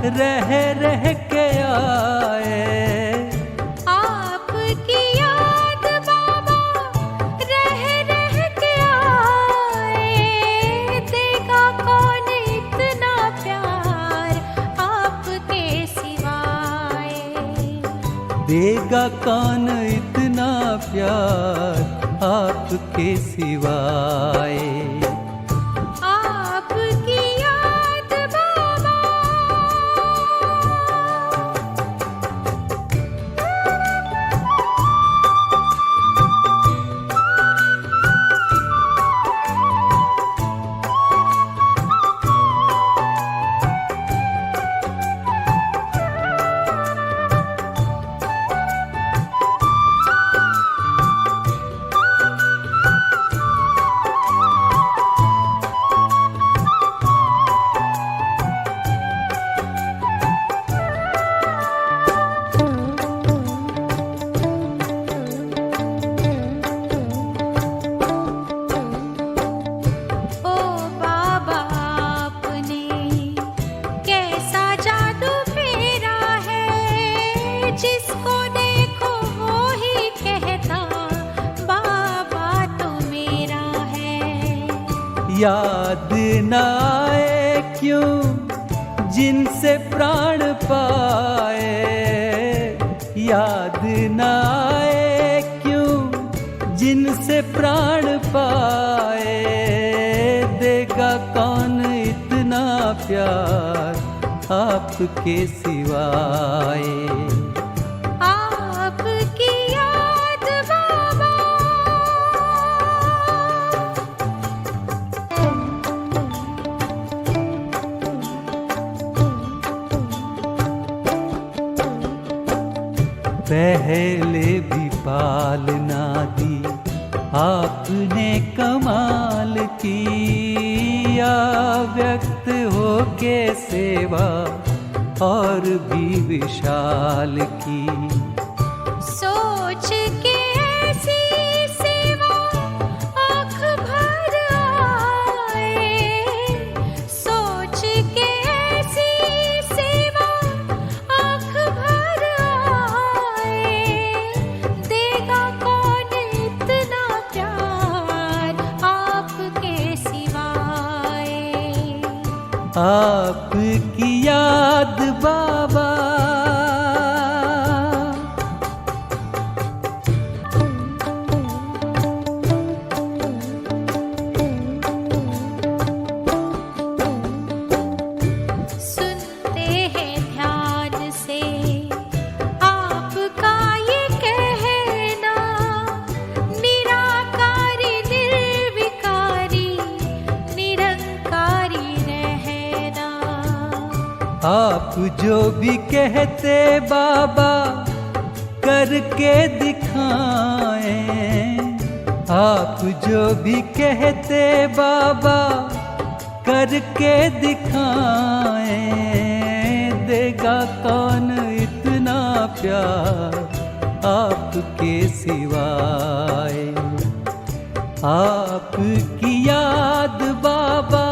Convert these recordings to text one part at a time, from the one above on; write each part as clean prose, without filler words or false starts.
रह रह के आए। आपकी याद बाबा रह रह के आए। देगा कौन इतना प्यार आपके सिवाय। देगा कौन इतना प्यार आपके सिवाय। आपकी याद बाबा। ओ बाबा आपने कैसा जादू फेरा है। जिसको देखो वो ही कहता बाबा तो मेरा है। याद न आए क्यों जिनसे प्राण पाए। याद न आए क्यों जिनसे प्राण पाए। देगा कौन इतना प्यार आपके सिवाय। आपकी याद बाबा। पहले भी पालना दी आपने कमाल की। या व्यक्त हो के सेवा और भी विशाल की। सोच के ऐसी सेवा आँख भर आए। सोच के ऐसी सेवा आँख भर आए। देगा कौन इतना प्यार आपके सिवाय। आपकी याद बाबा। सुनते हैं ध्यान से आपका ये कहना। निराकारी निर्विकारी निरंकारी रहना। आप जो भी कहते बाबा करके दिखाएं। आप जो भी कहते बाबा करके दिखाएं। देगा कौन इतना प्यार आपके सिवाय। आपकी याद बाबा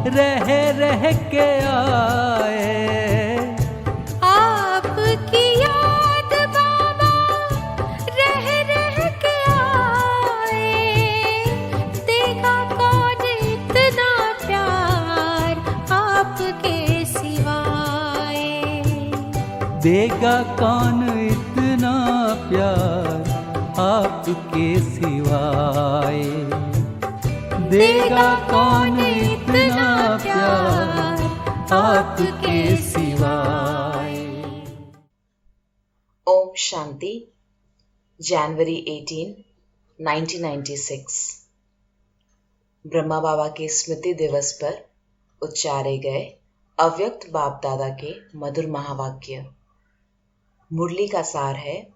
रह रह के आए। आपकी याद बाबा रह रह के आए। देगा कौन इतना प्यार आपके सिवाय। देगा कौन इतना प्यार आपके सिवाय। देगा कौन इतना प्यार आपके सिवाय। ओम शांति। जनवरी 18, 1996। ब्रह्मा बाबा के स्मृति दिवस पर उच्चारे गए अव्यक्त बाप दादा के मधुर महावाक्य। मुरली का सार है,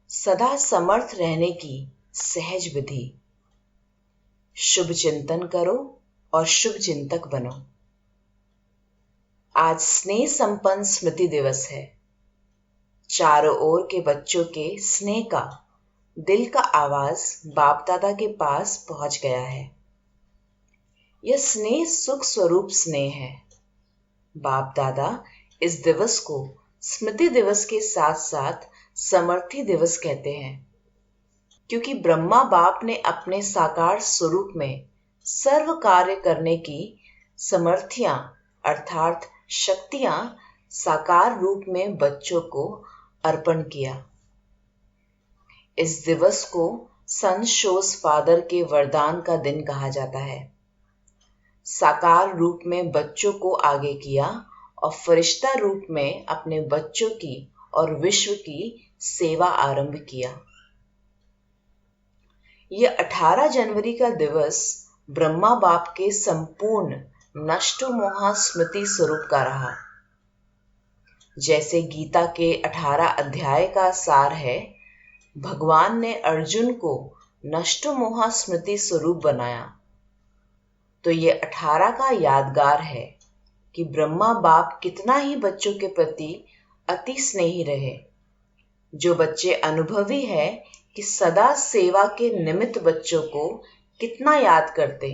सदा समर्थ रहने की सहज विधि। शुभ चिंतन करो और शुभ चिंतक बनो। आज स्नेह संपन्न स्मृति दिवस है। चारों ओर के बच्चों के स्नेह का दिल का आवाज बाप दादा के पास पहुंच गया है। यह स्नेह सुख स्वरूप स्नेह है। बाप दादा इस दिवस को स्मृति दिवस के साथ साथ समर्थी दिवस कहते हैं, क्योंकि ब्रह्मा बाप ने अपने साकार स्वरूप में सर्व कार्य करने की समर्थियां अर्थात शक्तियां साकार रूप में बच्चों को अर्पण किया। इस दिवस को सन शोस फादर के वरदान का दिन कहा जाता है। साकार रूप में बच्चों को आगे किया और फरिश्ता रूप में अपने बच्चों की और विश्व की सेवा आरंभ किया। यह 18 जनवरी का दिवस ब्रह्मा बाप के संपूर्ण नष्टोमोहा स्मृति स्वरूप का रहा। जैसे गीता के 18 अध्याय का सार है, भगवान ने अर्जुन को नष्टोमोहा स्मृति स्वरूप बनाया, तो ये 18 का यादगार है कि ब्रह्मा बाप कितना ही बच्चों के प्रति अति स्नेही रहे। जो बच्चे अनुभवी है कि सदा सेवा के निमित्त बच्चों को कितना याद करते।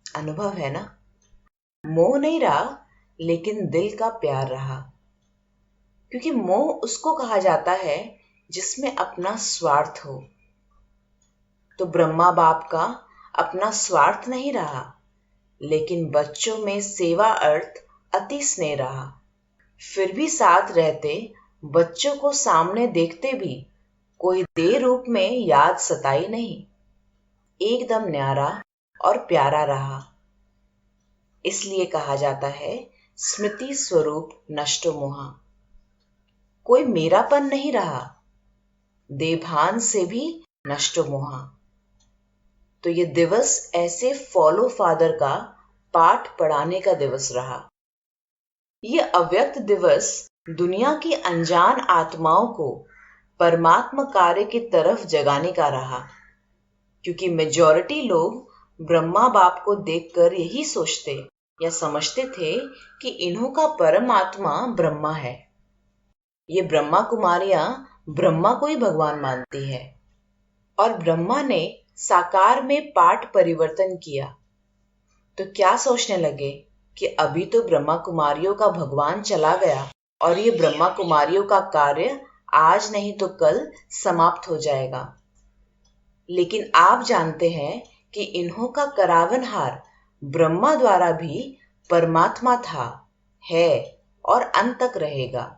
अनुभव है ना? मोह नहीं रहा, लेकिन दिल का प्यार रहा, क्योंकि मोह उसको कहा जाता है जिसमें अपना स्वार्थ हो। तो ब्रह्मा बाप का अपना स्वार्थ नहीं रहा, लेकिन बच्चों में सेवा अर्थ अति स्नेह रहा। फिर भी साथ रहते, बच्चों को सामने देखते भी कोई देह रूप में याद सताई नहीं, एकदम न्यारा और प्यारा रहा। इसलिए कहा जाता है स्मृति स्वरूप नष्टोमोहा। कोई मेरापन नहीं रहा, देभान से भी नष्टोमोहा। तो ये दिवस ऐसे फॉलो फादर का पाठ पढ़ाने का दिवस रहा। ये अव्यक्त दिवस दुनिया की अनजान आत्माओं को परमात्मा कार्य की तरफ जगाने का रहा, क्योंकि मेजॉरिटी लोग ब्रह्मा बाप को देखकर यही सोचते या समझते थे कि इन्हों का परमात्मा ब्रह्मा है। ये ब्रह्मा कुमारियां ब्रह्मा को ही भगवान मानती है, और ब्रह्मा ने साकार में पाठ परिवर्तन किया तो क्या सोचने लगे कि अभी तो ब्रह्मा कुमारियों का भगवान चला गया और ये ब्रह्मा कुमारियों का कार्य आज नहीं तो कल समाप्त हो जाएगा। लेकिन आप जानते हैं कि इन्हों का करावनहार ब्रह्मा द्वारा भी परमात्मा था, है और अंत तक रहेगा।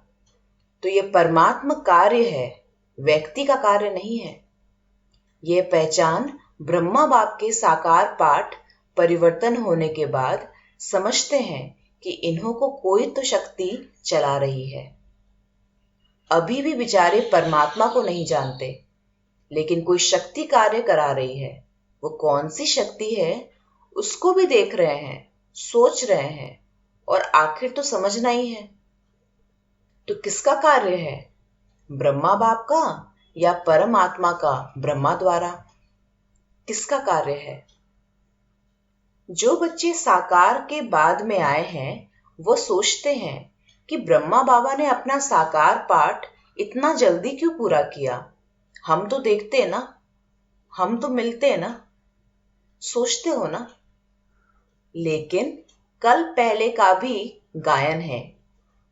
तो ये परमात्मा कार्य है, व्यक्ति का कार्य नहीं है। यह पहचान ब्रह्मा बाप के साकार पाठ परिवर्तन होने के बाद समझते हैं कि इन्हों को कोई तो शक्ति चला रही है। अभी भी बेचारे परमात्मा को नहीं जानते, लेकिन कोई शक्ति कार्य करा रही है। वो कौन सी शक्ति है उसको भी देख रहे हैं, सोच रहे हैं, और आखिर तो समझना ही है। तो किसका कार्य है? ब्रह्मा बाप का या परमात्मा का ब्रह्मा द्वारा? किसका कार्य है? जो बच्चे साकार के बाद में आए हैं वो सोचते हैं कि ब्रह्मा बाबा ने अपना साकार पाठ इतना जल्दी क्यों पूरा किया? हम तो देखते हैं ना, हम तो मिलते हैं ना, सोचते हो ना। लेकिन कल पहले का भी गायन है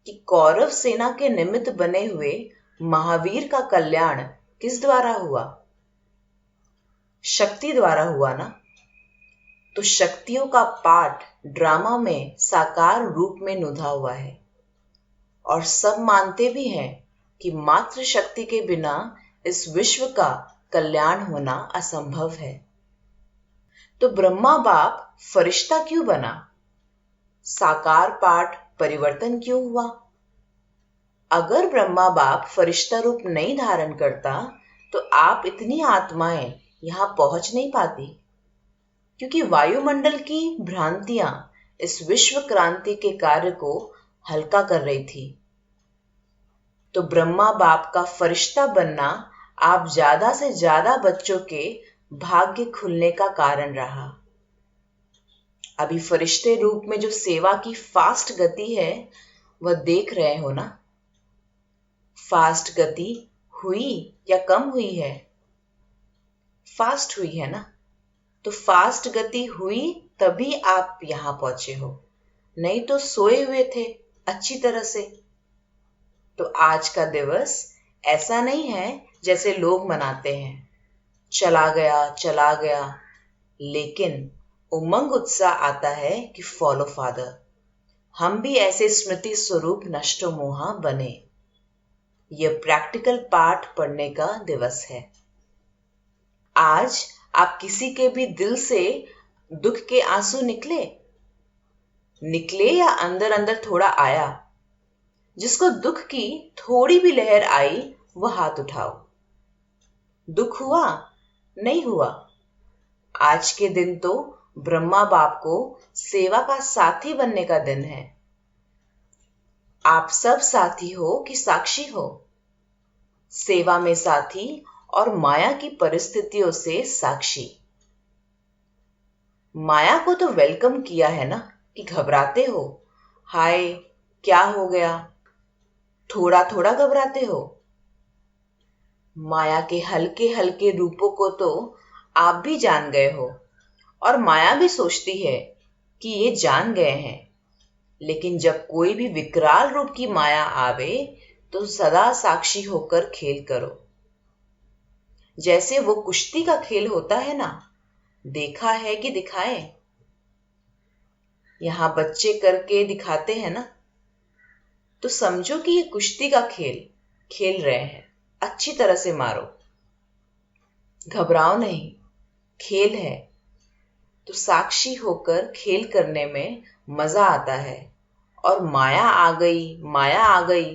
कि कौरव सेना के निमित्त बने हुए महावीर का कल्याण किस द्वारा हुआ? शक्ति द्वारा हुआ ना। तो शक्तियों का पाठ ड्रामा में साकार रूप में नुधा हुआ है, और सब मानते भी हैं कि मात्र शक्ति के बिना इस विश्व का कल्याण होना असंभव है। तो ब्रह्मा बाप फरिश्ता क्यों बना? साकार पाठ परिवर्तन क्यों हुआ? अगर ब्रह्मा बाप फरिश्ता रूप नहीं धारण करता तो आप इतनी आत्माएं यहां पहुंच नहीं पाती, क्योंकि वायुमंडल की भ्रांतियां इस विश्व क्रांति के कार्य को हल्का कर रही थी। तो ब्रह्मा बाप का फरिश्ता बनना आप ज्यादा से ज्यादा बच्चों के भाग्य खुलने का कारण रहा। अभी फरिश्ते रूप में जो सेवा की फास्ट गति है वह देख रहे हो ना। फास्ट गति हुई या कम हुई है? फास्ट हुई है ना। तो फास्ट गति हुई तभी आप यहां पहुंचे हो, नहीं तो सोए हुए थे अच्छी तरह से। तो आज का दिवस ऐसा नहीं है जैसे लोग मनाते हैं, चला गया, लेकिन उमंग उत्साह आता है कि फॉलो फादर, हम भी ऐसे स्मृति स्वरूप नष्टो मोहा बने। यह प्रैक्टिकल पाठ पढ़ने का दिवस है। आज आप किसी के भी दिल से दुख के आंसू निकले या अंदर अंदर थोड़ा आया, जिसको दुख की थोड़ी भी लहर आई वह हाथ उठाओ। दुख हुआ? नहीं हुआ। आज के दिन तो ब्रह्मा बाप को सेवा का साथी बनने का दिन है। आप सब साथी हो कि साक्षी हो? सेवा में साथी और माया की परिस्थितियों से साक्षी। माया को तो वेलकम किया है ना कि घबराते हो? हाय क्या हो गया? थोड़ा थोड़ा घबराते हो। माया के हल्के हल्के रूपों को तो आप भी जान गए हो, और माया भी सोचती है कि ये जान गए हैं। लेकिन जब कोई भी विकराल रूप की माया आवे तो सदा साक्षी होकर खेल करो। जैसे वो कुश्ती का खेल होता है ना, देखा है कि दिखाएं? यहां बच्चे करके दिखाते हैं ना, तो समझो कि ये कुश्ती का खेल रहे हैं। अच्छी तरह से मारो, घबराओ नहीं, खेल है। तो साक्षी होकर खेल करने में मजा आता है, और माया आ गई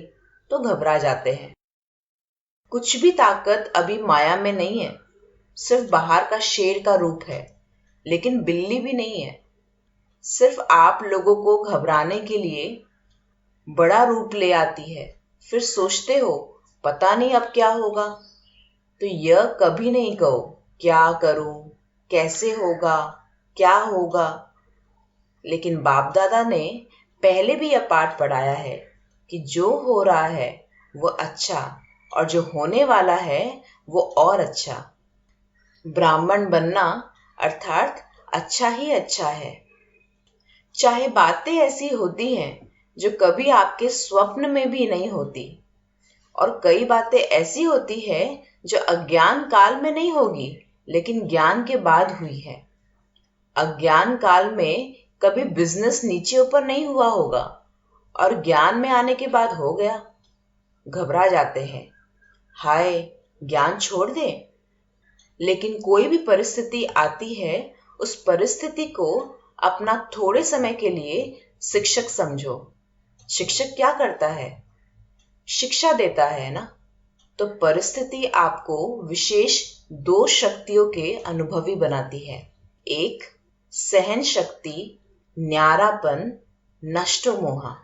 तो घबरा जाते हैं। कुछ भी ताकत अभी माया में नहीं है, सिर्फ बाहर का शेर का रूप है, लेकिन बिल्ली भी नहीं है। सिर्फ आप लोगों को घबराने के लिए बड़ा रूप ले आती है। फिर सोचते हो पता नहीं अब क्या होगा। तो यह कभी नहीं कहो क्या करूं, कैसे होगा, क्या होगा। लेकिन बाप दादा ने पहले भी यह पाठ पढ़ाया है कि जो हो रहा है वो अच्छा, और जो होने वाला है वो और अच्छा। ब्राह्मण बनना अर्थात अच्छा ही अच्छा है। चाहे बातें ऐसी होती हैं जो कभी आपके स्वप्न में भी नहीं होती, और कई बातें ऐसी होती है जो अज्ञान काल में नहीं होगी, लेकिन ज्ञान के बाद हुई है। अज्ञान काल में कभी बिजनेस नीचे ऊपर नहीं हुआ होगा, और ज्ञान में आने के बाद हो गया। घबरा जाते हैं, हाय ज्ञान छोड़ दें। लेकिन कोई भी परिस्थिति आती है, उस परिस्थिति को अपना थोड़े समय के लिए शिक्षक समझो। शिक्षक क्या करता है? शिक्षा देता है ना। तो परिस्थिति आपको विशेष 2 शक्तियों के अनुभवी बनाती है। एक सहन शक्ति, न्यारापन, नष्टो मोहा,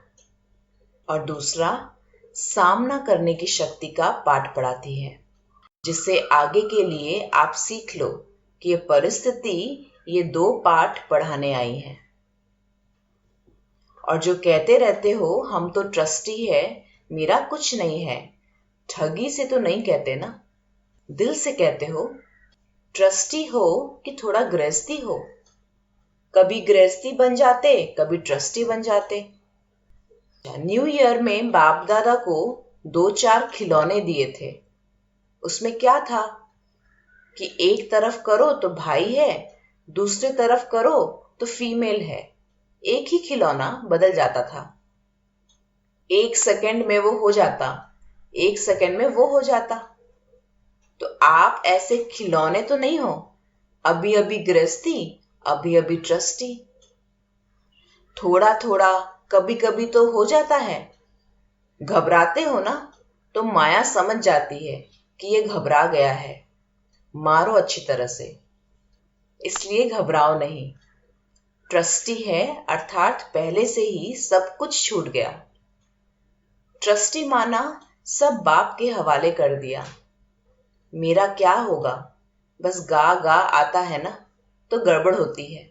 और दूसरा सामना करने की शक्ति का पाठ पढ़ाती है, जिससे आगे के लिए आप सीख लो कि ये परिस्थिति ये 2 पाठ पढ़ाने आई है। और जो कहते रहते हो हम तो ट्रस्टी है, मेरा कुछ नहीं है, ठगी से तो नहीं कहते ना, दिल से कहते हो। ट्रस्टी हो कि थोड़ा गृहस्थी हो? कभी गृहस्थी बन जाते, कभी ट्रस्टी बन जाते। न्यू ईयर में बाप दादा को 2-4 खिलौने दिए थे। उसमें क्या था कि एक तरफ करो तो भाई है, दूसरे तरफ करो तो फीमेल है। एक ही खिलौना बदल जाता था। 1 सेकंड में वो हो जाता, 1 सेकंड में वो हो जाता। तो आप ऐसे खिलौने तो नहीं हो, अभी अभी गृहस्थी, अभी अभी ट्रस्टी। थोड़ा थोड़ा कभी कभी तो हो जाता है। घबराते हो ना, तो माया समझ जाती है कि ये घबरा गया है, मारो अच्छी तरह से। इसलिए घबराओ नहीं। ट्रस्टी है अर्थात पहले से ही सब कुछ छूट गया। ट्रस्टी माना सब बाप के हवाले कर दिया। मेरा क्या होगा, बस गा गा आता है ना, तो गड़बड़ होती है।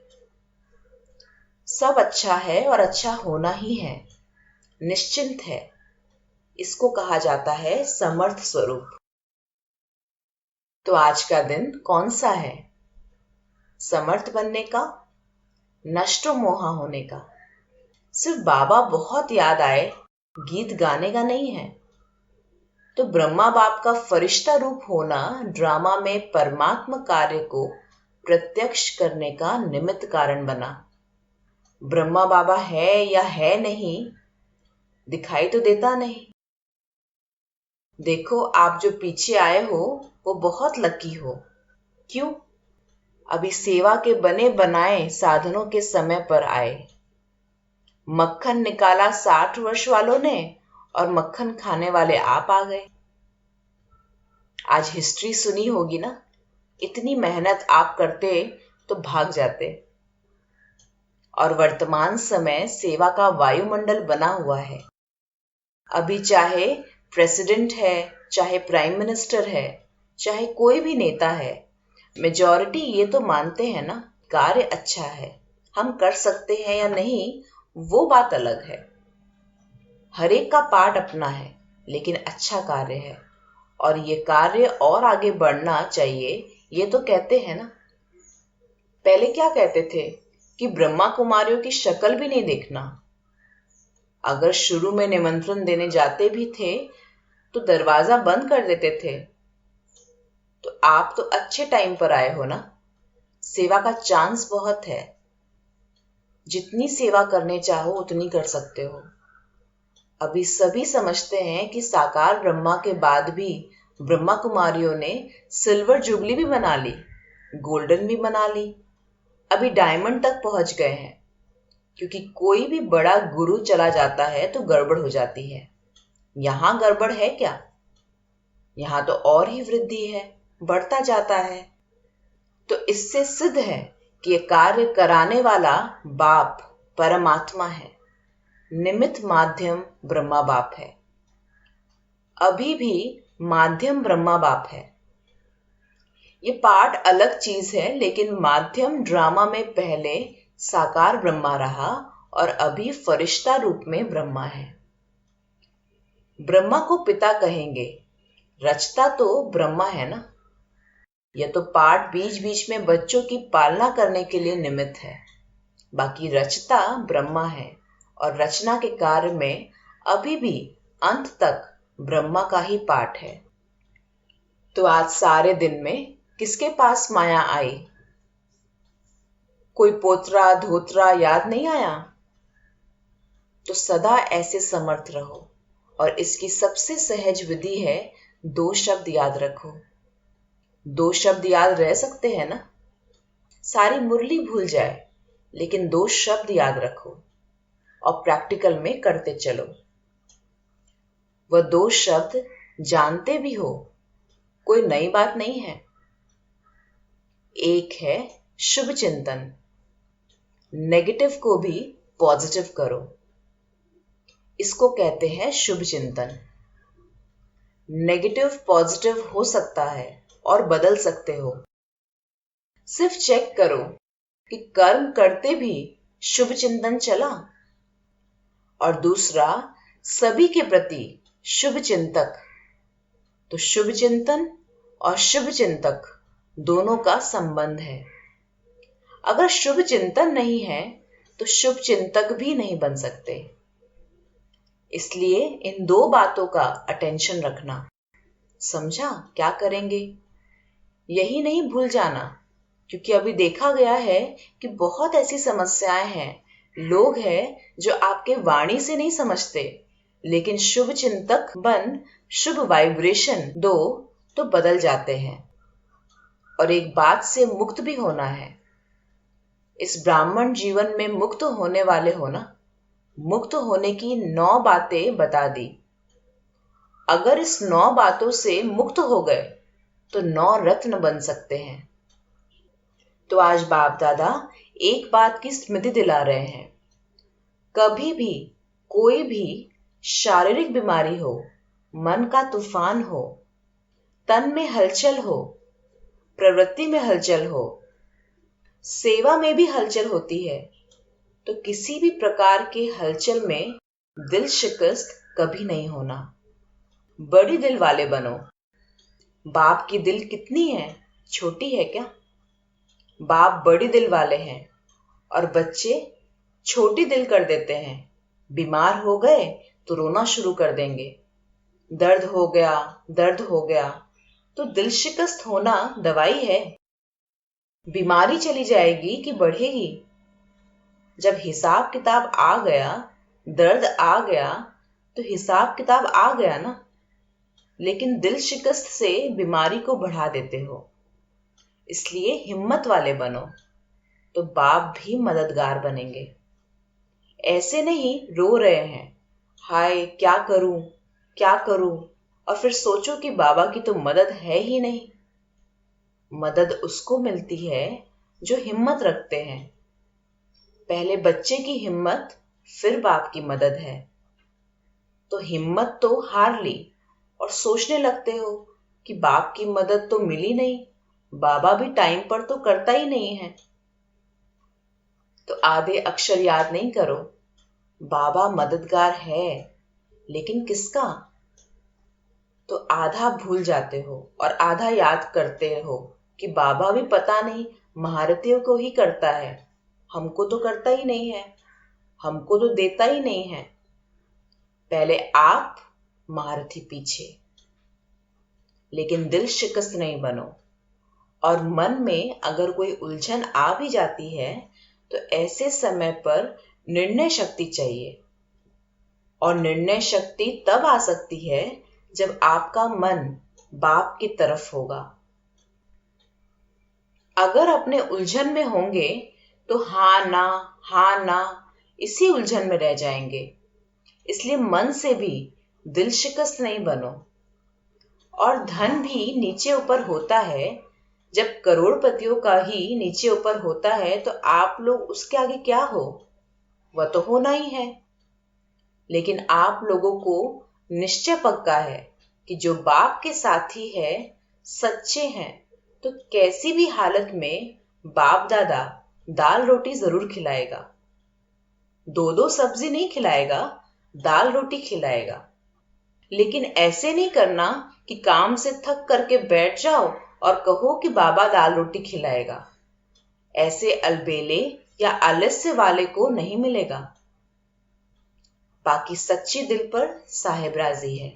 सब अच्छा है और अच्छा होना ही है, निश्चिंत है। इसको कहा जाता है समर्थ स्वरूप। तो आज का दिन कौन सा है? समर्थ बनने का, नष्टो मोहा होने का। सिर्फ बाबा बहुत याद आए गीत गाने का नहीं है। तो ब्रह्मा बाप का फरिश्ता रूप होना ड्रामा में परमात्मा कार्य को प्रत्यक्ष करने का निमित्त कारण बना। ब्रह्मा बाबा है या है नहीं दिखाई तो देता नहीं। देखो, आप जो पीछे आए हो वो बहुत लकी हो। क्यों? अभी सेवा के बने बनाए साधनों के समय पर आए। मक्खन निकाला 60 वर्ष वालों ने और मक्खन खाने वाले आप आ गए। आज हिस्ट्री सुनी होगी ना, इतनी मेहनत आप करते तो भाग जाते। और वर्तमान समय सेवा का वायुमंडल बना हुआ है। अभी चाहे प्रेसिडेंट है, चाहे प्राइम मिनिस्टर है, चाहे कोई भी नेता है, मेजॉरिटी ये तो मानते हैं ना, कार्य अच्छा है। हम कर सकते हैं या नहीं वो बात अलग है। हर एक का पार्ट अपना है, लेकिन अच्छा कार्य है और ये कार्य और आगे बढ़ना चाहिए, ये तो कहते हैं ना। पहले क्या कहते थे कि ब्रह्मा कुमारियों की शक्ल भी नहीं देखना। अगर शुरू में निमंत्रण देने जाते भी थे तो दरवाजा बंद कर देते थे। तो आप तो अच्छे टाइम पर आए हो ना। सेवा का चांस बहुत है। जितनी सेवा करने चाहो उतनी कर सकते हो। अभी सभी समझते हैं कि साकार ब्रह्मा के बाद भी ब्रह्मा कुमारियों ने सिल्वर जुबली भी मना ली, गोल्डन भी मना ली, अभी डायमंड तक पहुंच गए हैं। क्योंकि कोई भी बड़ा गुरु चला जाता है तो गड़बड़ हो जाती है। यहां गड़बड़ है क्या? यहां तो और ही वृद्धि है, बढ़ता जाता है। तो इससे सिद्ध है कि यह कार्य कराने वाला बाप परमात्मा है, निमित्त माध्यम ब्रह्मा बाप है। अभी भी माध्यम ब्रह्मा बाप है। ये पार्ट अलग चीज है, लेकिन माध्यम ड्रामा में पहले साकार ब्रह्मा रहा और अभी फरिश्ता रूप में ब्रह्मा है। ब्रह्मा को पिता कहेंगे, रचता तो ब्रह्मा है ना। यह तो पार्ट बीच बीच में बच्चों की पालना करने के लिए निमित्त है। बाकी रचता ब्रह्मा है और रचना के कार्य में अभी भी अंत तक ब्रह्मा का ही पार्ट है। तो आज सारे दिन में किसके पास माया आई? कोई पोतरा धोत्रा याद नहीं आया? तो सदा ऐसे समर्थ रहो। और इसकी सबसे सहज विधि है 2 शब्द याद रखो। 2 शब्द याद रह सकते हैं ना। सारी मुरली भूल जाए, लेकिन 2 शब्द याद रखो और प्रैक्टिकल में करते चलो। वह 2 शब्द जानते भी हो, कोई नई बात नहीं है। एक है शुभ चिंतन। नेगेटिव को भी पॉजिटिव करो, इसको कहते हैं शुभ चिंतन। नेगेटिव पॉजिटिव हो सकता है और बदल सकते हो। सिर्फ चेक करो कि कर्म करते भी शुभ चिंतन चला। और दूसरा, सभी के प्रति शुभ चिंतक। तो शुभ चिंतन और शुभ चिंतक दोनों का संबंध है। अगर शुभ चिंतन नहीं है तो शुभ चिंतक भी नहीं बन सकते। इसलिए इन 2 बातों का अटेंशन रखना। समझा क्या करेंगे? यही नहीं भूल जाना, क्योंकि अभी देखा गया है कि बहुत ऐसी समस्याएं हैं, लोग हैं जो आपके वाणी से नहीं समझते, लेकिन शुभ चिंतक बन शुभ वाइब्रेशन दो तो बदल जाते हैं। और एक बात से मुक्त भी होना है। इस ब्राह्मण जीवन में मुक्त होने वाले हो ना। मुक्त होने की 9 बातें बता दी। अगर इस 9 बातों से मुक्त हो गए तो 9 रत्न बन सकते हैं। तो आज बाप दादा एक बात की स्मृति दिला रहे हैं। कभी भी कोई भी शारीरिक बीमारी हो, मन का तूफान हो, तन में हलचल हो, प्रवृत्ति में हलचल हो, सेवा में भी हलचल होती है, तो किसी भी प्रकार के हलचल में दिल शिकस्त कभी नहीं होना। बड़ी दिल वाले बनो। बाप की दिल कितनी है? छोटी है क्या? बाप बड़ी दिल वाले हैं और बच्चे छोटी दिल कर देते हैं बीमार हो गए तो रोना शुरू कर देंगे। दर्द हो गया तो दिल शिकस्त होना दवाई है। बीमारी चली जाएगी कि बढ़ेगी? जब हिसाब किताब आ गया, दर्द आ गया, तो हिसाब किताब आ गया ना। लेकिन दिल शिकस्त से बीमारी को बढ़ा देते हो। इसलिए हिम्मत वाले बनो, तो बाप भी मददगार बनेंगे। ऐसे नहीं रो रहे हैं, हाय क्या करूं क्या करूं, और फिर सोचो कि बाबा की तो मदद है ही नहीं। मदद उसको मिलती है जो हिम्मत रखते हैं। पहले बच्चे की हिम्मत, फिर बाप की मदद है। तो हिम्मत तो हार ली और सोचने लगते हो कि बाप की मदद तो मिली नहीं, बाबा भी टाइम पर तो करता ही नहीं है। तो आधे अक्षर याद नहीं करो। बाबा मददगार है, लेकिन किसका? तो आधा भूल जाते हो और आधा याद करते हो कि बाबा भी पता नहीं महारथियों को ही करता है, हमको तो करता ही नहीं है, हमको तो देता ही नहीं है। पहले आप, महारथी पीछे। लेकिन दिल शिकस्त नहीं बनो। और मन में अगर कोई उलझन आ भी जाती है तो ऐसे समय पर निर्णय शक्ति चाहिए। और निर्णय शक्ति तब आ सकती है जब आपका मन बाप की तरफ होगा। अगर अपने उलझन में होंगे तो हाँ ना इसी उलझन में रह जाएंगे। इसलिए मन से भी दिल शिकस्त नहीं बनो। और धन भी नीचे ऊपर होता है। जब करोड़पतियों का ही नीचे ऊपर होता है तो आप लोग उसके आगे क्या हो? वह तो होना ही है। लेकिन आप लोगों को निश्चय पक्का है कि जो बाप के साथी है, सच्चे हैं, तो कैसी भी हालत में बाप दादा दाल रोटी जरूर खिलाएगा। दो सब्जी नहीं खिलाएगा, दाल रोटी खिलाएगा। लेकिन ऐसे नहीं करना कि काम से थक करके बैठ जाओ और कहो कि बाबा दाल रोटी खिलाएगा। ऐसे अलबेले या आलस्य वाले को नहीं मिलेगा। बाकी सच्ची दिल पर साहेब राजी है।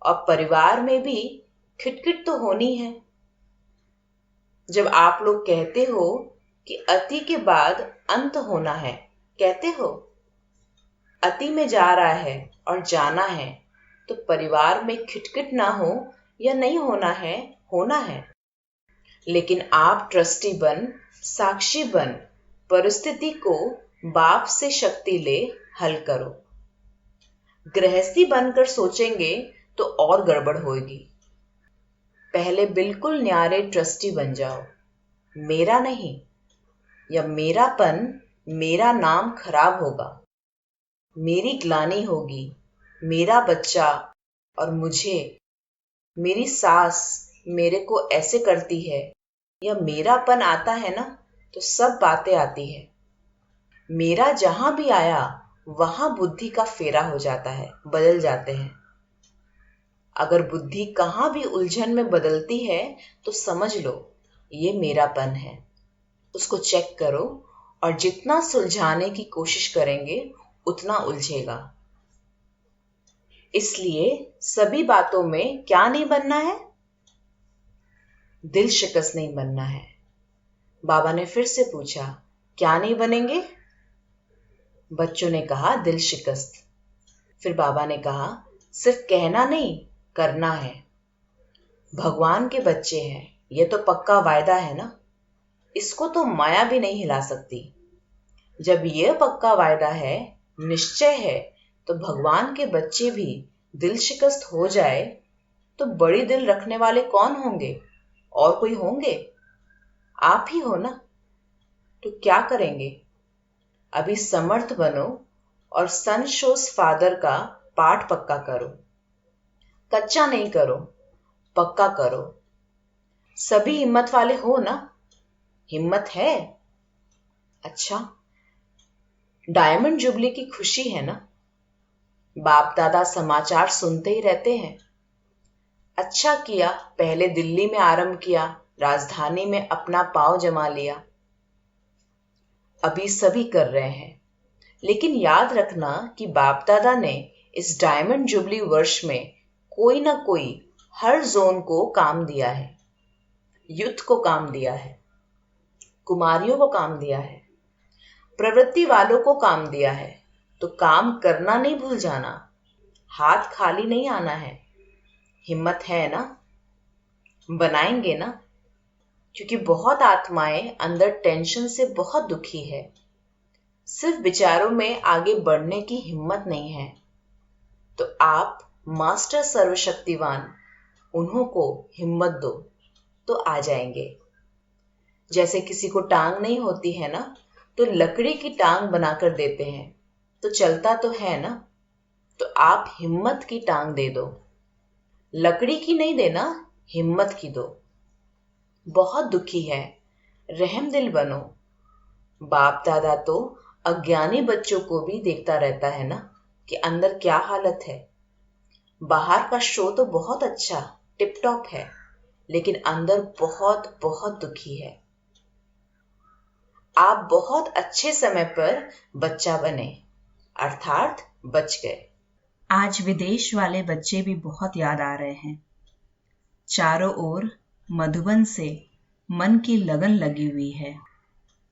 और परिवार में भी खिटखिट तो होनी है। जब आप लोग कहते हो कि अति के बाद अंत होना है, कहते हो अति में जा रहा है और जाना है, तो परिवार में खिटखिट ना हो या नहीं होना है, होना है। लेकिन आप ट्रस्टी बन, साक्षी बन, परिस्थिति को बाप से शक्ति ले हल करो। गृहस्थी बनकर सोचेंगे तो और गड़बड़ होगी। पहले बिल्कुल न्यारे ट्रस्टी बन जाओ। मेरा नहीं, या मेरापन, मेरा नाम खराब होगा, मेरी ग्लानि होगी, मेरा बच्चा और मुझे, मेरी सास मेरे को ऐसे करती है, या मेरापन आता है ना तो सब बातें आती है। मेरा जहां भी आया वहां बुद्धि का फेरा हो जाता है, बदल जाते हैं। अगर बुद्धि कहां भी उलझन में बदलती है तो समझ लो ये मेरापन है। उसको चेक करो और जितना सुलझाने की कोशिश करेंगे उतना उलझेगा। इसलिए सभी बातों में क्या नहीं बनना है? दिल शिकस्त नहीं बनना है। बाबा ने फिर से पूछा, क्या नहीं बनेंगे? बच्चों ने कहा दिल शिकस्त। फिर बाबा ने कहा सिर्फ कहना नहीं, करना है। भगवान के बच्चे हैं, ये तो पक्का वायदा है ना, इसको तो माया भी नहीं हिला सकती। जब यह पक्का वायदा है, निश्चय है, तो भगवान के बच्चे भी दिल शिकस्त हो जाए तो बड़ी दिल रखने वाले कौन होंगे? और कोई होंगे? आप ही हो ना। तो क्या करेंगे? अभी समर्थ बनो और सन शोस फादर का पाठ पक्का करो। कच्चा नहीं करो, पक्का करो। सभी हिम्मत वाले हो ना? हिम्मत है? अच्छा, डायमंड जुबली की खुशी है ना? बाप दादा समाचार सुनते ही रहते हैं। अच्छा किया पहले दिल्ली में आरंभ किया, राजधानी में अपना पांव जमा लिया। अभी सभी कर रहे हैं। लेकिन याद रखना कि बाप दादा ने इस डायमंड जुबली वर्ष में कोई ना कोई हर जोन को काम दिया है। युद्ध को काम दिया है, कुमारियों को काम दिया है, प्रवृत्ति वालों को काम दिया है। तो काम करना नहीं भूल जाना, हाथ खाली नहीं आना है। हिम्मत है ना? बनाएंगे ना? क्योंकि बहुत आत्माएं अंदर टेंशन से बहुत दुखी है, सिर्फ विचारों में आगे बढ़ने की हिम्मत नहीं है। तो आप मास्टर सर्वशक्तिवान, उन्हों को हिम्मत दो तो आ जाएंगे। जैसे किसी को टांग नहीं होती है ना, तो लकड़ी की टांग बनाकर देते हैं, तो चलता तो है ना। तो आप हिम्मत की टांग दे दो, लकड़ी की नहीं देना, हिम्मत की दो। बहुत दुखी है, रहम दिल बनो। बाप दादा तो अज्ञानी बच्चों को भी देखता रहता है ना कि अंदर क्या हालत है। बाहर का शो तो बहुत अच्छा टिप टॉप है, लेकिन अंदर बहुत बहुत दुखी है। आप बहुत अच्छे समय पर बच्चा बने, अर्थात बच गए। आज विदेश वाले बच्चे भी बहुत याद आ रहे हैं। चारों ओर मधुबन से मन की लगन लगी हुई है।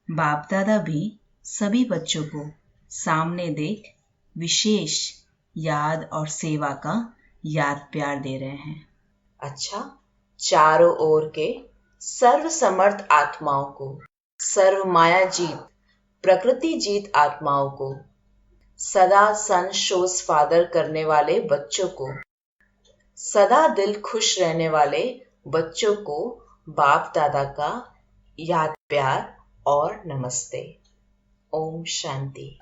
बाप दादा भी सभी बच्चों को सामने देख विशेष याद और सेवा का याद प्यार दे रहे हैं। अच्छा, चारों ओर के सर्व समर्थ आत्माओं को, सर्व माया जीत, प्रकृति जीत आत्माओं को, सदा सन शोज फादर करने वाले बच्चों को, सदा दिल खुश रहने वाले बच्चों को बाप दादा का याद प्यार और नमस्ते। ओम शांति।